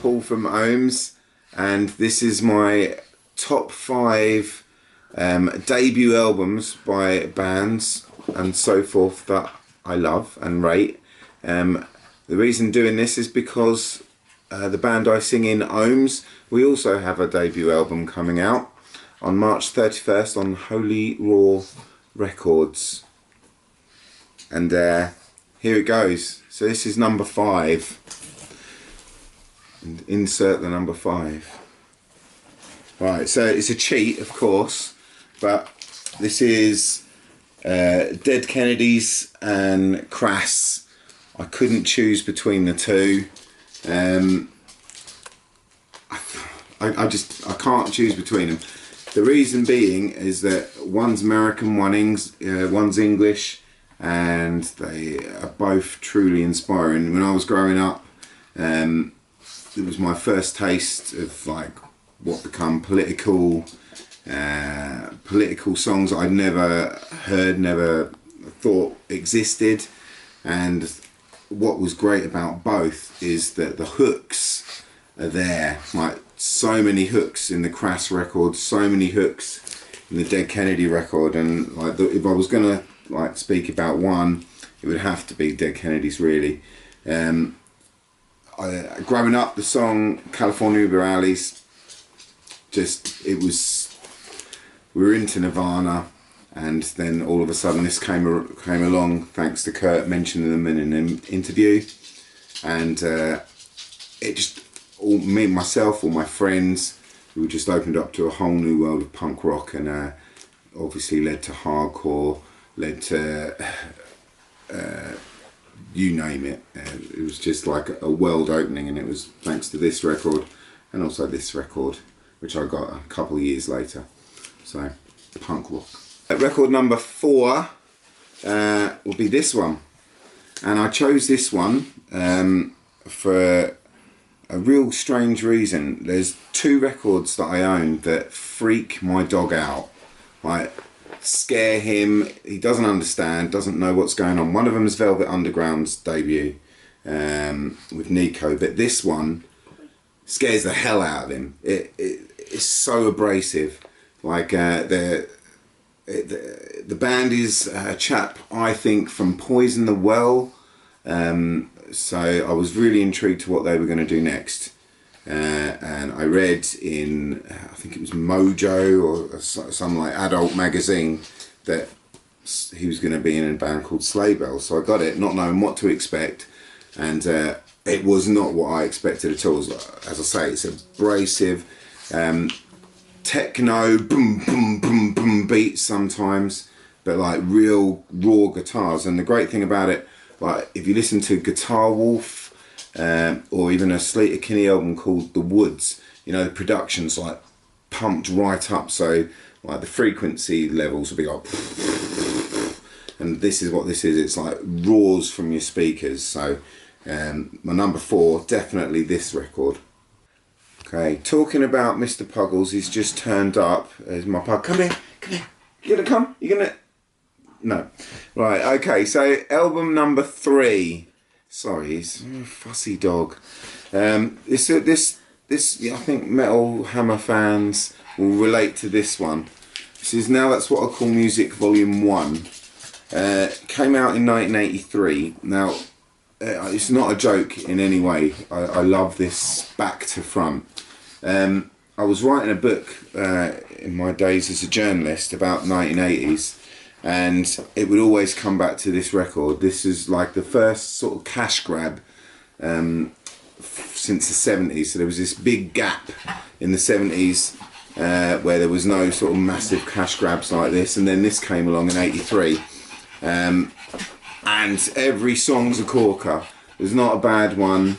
Paul from Ohhms, and this is my top 5 debut albums by bands and so forth that I love and rate. The reason doing this is because the band I sing in, Ohhms, we also have a debut album coming out on March 31st on Holy Raw Records. And here it goes. So this is number 5. And insert the number 5. Right, so it's a cheat, of course, but this is Dead Kennedys and Crass. I couldn't choose between the two. I can't choose between them. The reason being is that one's American, one's English, and they are both truly inspiring. When I was growing up, it was my first taste of like what become political songs I'd never heard, never thought existed. And what was great about both is that the hooks are there, like so many hooks in the Crass record, so many hooks in the Dead Kennedy record, and like if I was gonna like speak about one, it would have to be Dead Kennedys, really. Growing up, the song California Uber Alleys, we were into Nirvana, and then all of a sudden this came along thanks to Kurt mentioning them in an interview, and it just, me and myself, all my friends, we were just opened up to a whole new world of punk rock, and obviously led to hardcore, led to you name it. It was just like a world opening, and it was thanks to this record and also this record, which I got a couple of years later. So, punk rock. Record number 4 will be this one, and I chose this one for a real strange reason. There's 2 records that I own that freak my dog out, like scare him. He doesn't understand, doesn't know what's going on. One of them is Velvet Underground's debut with Nico, but this one scares the hell out of him. It's so abrasive. Like the band is a chap, I think, from Poison the Well. So I was really intrigued to what they were going to do next. And I read in, I think it was Mojo or some like adult magazine, that he was going to be in a band called Sleigh Bells. So I got it, not knowing what to expect, and it was not what I expected at all. As I say, it's abrasive, techno, boom, boom, boom, boom beats sometimes, but like real raw guitars. And the great thing about it, like if you listen to Guitar Wolf, or even a Slater Kinney album called The Woods, you know, the production's like pumped right up, so like the frequency levels will be like, and this is what this is. It's like roars from your speakers. So my number 4, definitely this record. Okay, talking about Mr. Puggles, he's just turned up. There's my pug. Come here, come here. You gonna come? You gonna? No. Right. Okay. So album number 3. Sorry, he's a fussy dog. This I think Metal Hammer fans will relate to this one. This is Now That's What I Call Music Volume 1. Came out in 1983. Now, it's not a joke in any way. I love this back to front. I was writing a book in my days as a journalist about 1980s. And it would always come back to this record. This is like the first sort of cash grab since the 70s. So there was this big gap in the 70s where there was no sort of massive cash grabs like this. And then this came along in 83. And every song's a corker. There's not a bad one.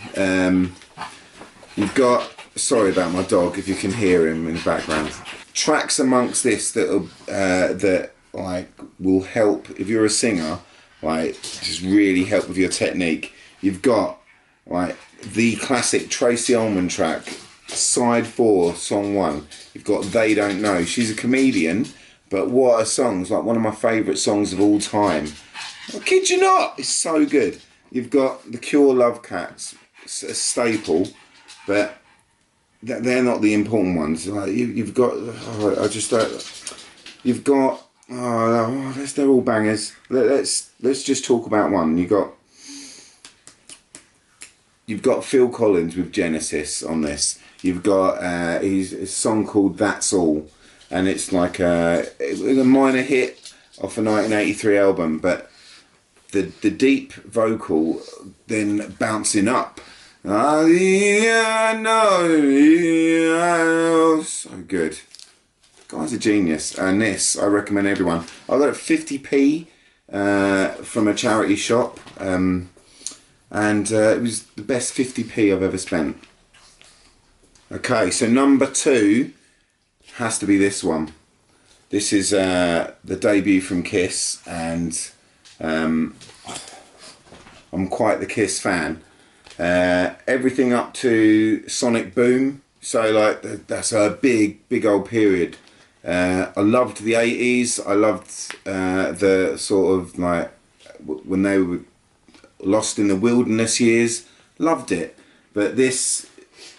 You've got, sorry about my dog if you can hear him in the background. Tracks amongst this that like will help if you're a singer, like just really help with your technique. You've got like the classic Tracy Ullman track, side 4, song 1. You've got They Don't Know. She's a comedian, but what a song. It's like one of my favourite songs of all time. I kid you not, it's so good. You've got The Cure, Love Cats, a staple, but they're not the important ones. Like you've got, oh, I just you've got. Oh, they're all bangers. Let's just talk about one. You've got Phil Collins with Genesis on this. You've got a song called That's All, and it's like it was a minor hit off a 1983 album, but the deep vocal then bouncing up. So good. Guy's a genius, and this I recommend everyone. I got it 50p from a charity shop, and it was the best 50p I've ever spent. Okay, so number 2 has to be this one. This is the debut from Kiss, and I'm quite the Kiss fan. Everything up to Sonic Boom, so like that's a big old period. I loved the 80s. I loved the sort of like when they were Lost in the Wilderness years. Loved it. But this,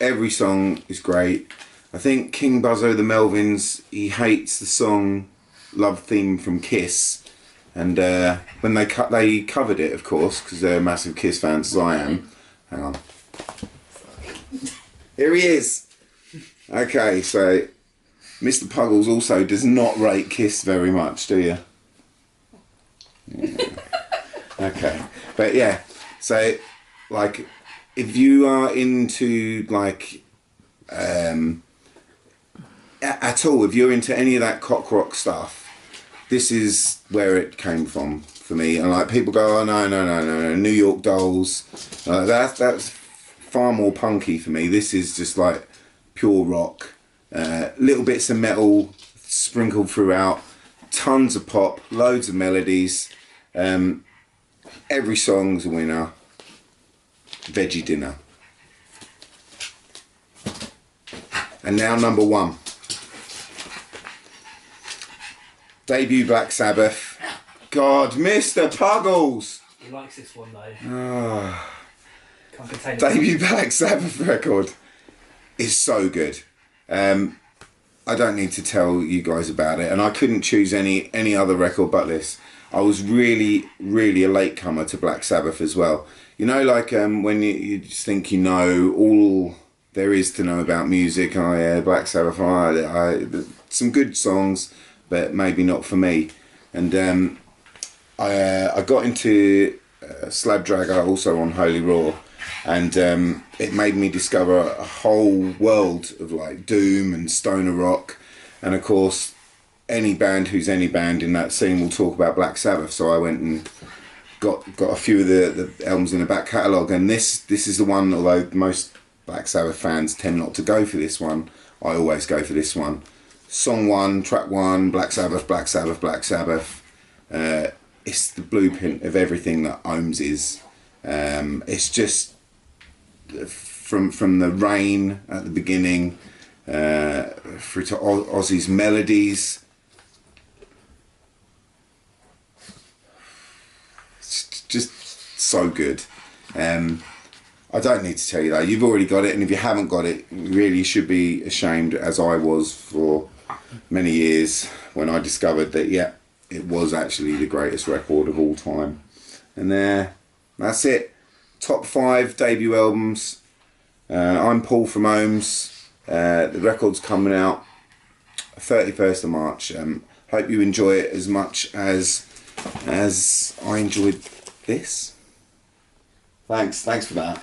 every song is great. I think King Buzzo the Melvins, he hates the song Love Theme from Kiss. And when they covered it, of course, because they're massive Kiss fans as I am. Hang on. Here he is. Okay, so Mr. Puggles also does not rate Kiss very much, do you? Yeah. Okay, but yeah, so like if you are into like at all, if you're into any of that cock rock stuff, this is where it came from for me. And like people go, oh no, New York Dolls, that's far more punky for me. This is just like pure rock, little bits of metal sprinkled throughout, tons of pop, loads of melodies. Every song's a winner. Veggie Dinner. And now number 1. Debut Black Sabbath. God, Mr. Puggles! He likes this one though. Can't contain it. Debut Black Sabbath record is so good. I don't need to tell you guys about it, and I couldn't choose any other record but this. I was really a latecomer to Black Sabbath as well. You know, like when you just think you know all there is to know about music. Oh yeah, Black Sabbath. Some good songs, but maybe not for me. And I got into Slab Dragger also on Holy Roar, and it made me discover a whole world of like doom and stoner rock, and of course any band who's any band in that scene will talk about Black Sabbath. So I went and got a few of the albums in the back catalogue, and this is the one, although most Black Sabbath fans tend not to go for this one, I always go for this one. Song 1, track 1, Black Sabbath, Black Sabbath, Black Sabbath. It's the blueprint of everything that Ohhms is. It's just from the rain at the beginning through to Ozzy's melodies. It's just so good. I don't need to tell you that. You've already got it, and if you haven't got it, you really should be ashamed, as I was for many years when I discovered that, yeah, it was actually the greatest record of all time. And that's it. Top 5 debut albums. I'm Paul from Ohhms. The record's coming out 31st of March. Hope you enjoy it as much as I enjoyed this. Thanks for that.